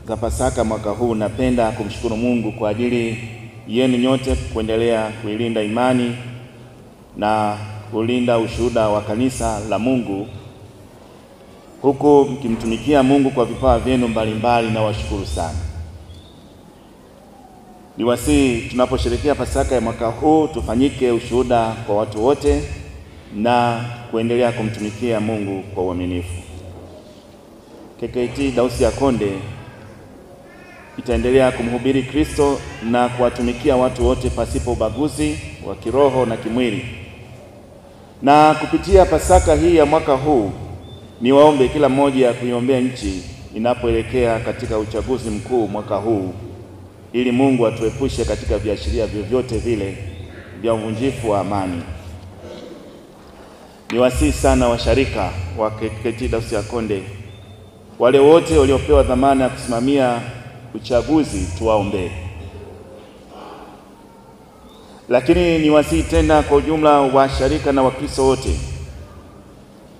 za Pasaka mwaka huu, napenda kumshukuru Mungu kwa ajili yenu nyote kuendelea kuilinda imani na kulinda ushuhuda wa kanisa la Mungu, huku mkimtumikia Mungu kwa vipawa vyenu mbalimbali, na washukuru sana. Niwasihi tunaposherehekea Pasaka ya mwaka huu tufanyike ushuhuda kwa watu wote na kuendelea kumtumikia Mungu kwa uaminifu. KKKT Dayosisi ya Konde itaendelea kumhubiri Kristo na kuwatumikia watu wote pasipo ubaguzi wa kiroho na kimwili. Na kupitia Pasaka hii ya mwaka huu, niwaombe kila mmoja kuiombea nchi inapoelekea katika uchaguzi mkuu mwaka huu, ili Mungu atuepushe katika viashiria vyovyote vile vya uvunjifu wa amani. Niwasihi sana washarika wa KKKT Dayosisi ya Konde, wale wote waliopewa dhamana ya kusimamia uchaguzi, tuwaombee. Lakini niwasihi tena kwa ujumla washarika na Wakristo wote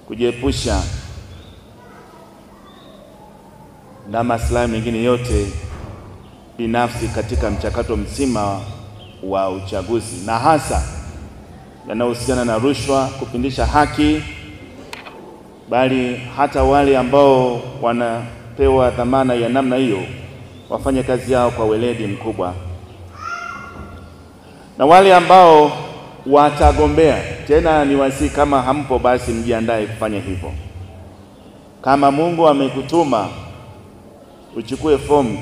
kujiepusha na maslahi mengine yote binafsi katika mchakato mzima wa uchaguzi, na hasa yanayohusiana na rushwa, kupindisha haki, bali hata wale ambao wanapewa dhamana ya namna hiyo wafanye kazi yao kwa weledi mkubwa. Na wale ambao watagombea, tena niwasihi kama hampo basi mjiandae kufanya hivyo. Kama Mungu amekutuma uchukue fomu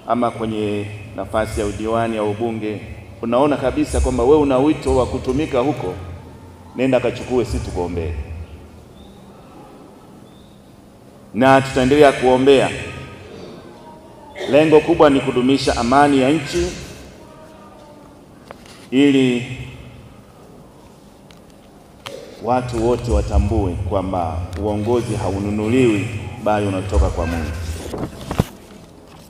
ama kwenye nafasi ya udiwani au ubunge, unaona kabisa kwamba wewe una wito wa kutumika huko, nenda kachukue, si tukuombee. Na tutaendelea kuombea. Lengo kubwa ni kudumisha amani ya nchi, ili watu wote watambue kwamba uongozi haununuliwi bali unatoka kwa Mungu.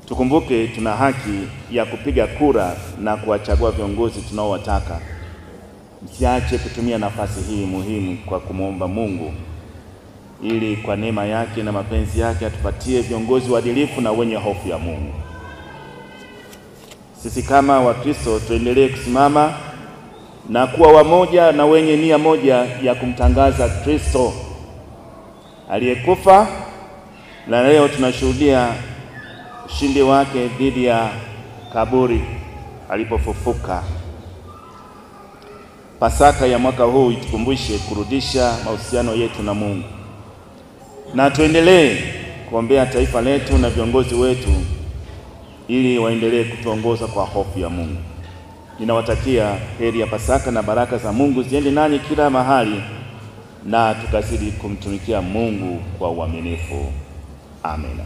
Tukumbuke tuna haki ya kupiga kura na kuwachagua viongozi tunaowataka. Msiache kutumia nafasi hii muhimu kwa kumwomba Mungu, ili kwa neema yake na mapenzi yake atupatie viongozi waadilifu na wenye hofu ya Mungu. Sisi kama Wakristo tuendelee kusimama na kuwa wamoja na wenye nia moja ya kumtangaza Kristo aliyekufa, na leo tunashuhudia ushindi wake dhidi ya kaburi alipofufuka. Pasaka ya mwaka huu itukumbushe kurudisha mahusiano yetu na Mungu, na tuendelee kuombea taifa letu na viongozi wetu ili waendelee kutuongoza kwa hofu ya Mungu. Ninawatakia heri ya Pasaka na baraka za Mungu ziende nanyi kila mahali, na tukazidi kumtumikia Mungu kwa uaminifu. Amen.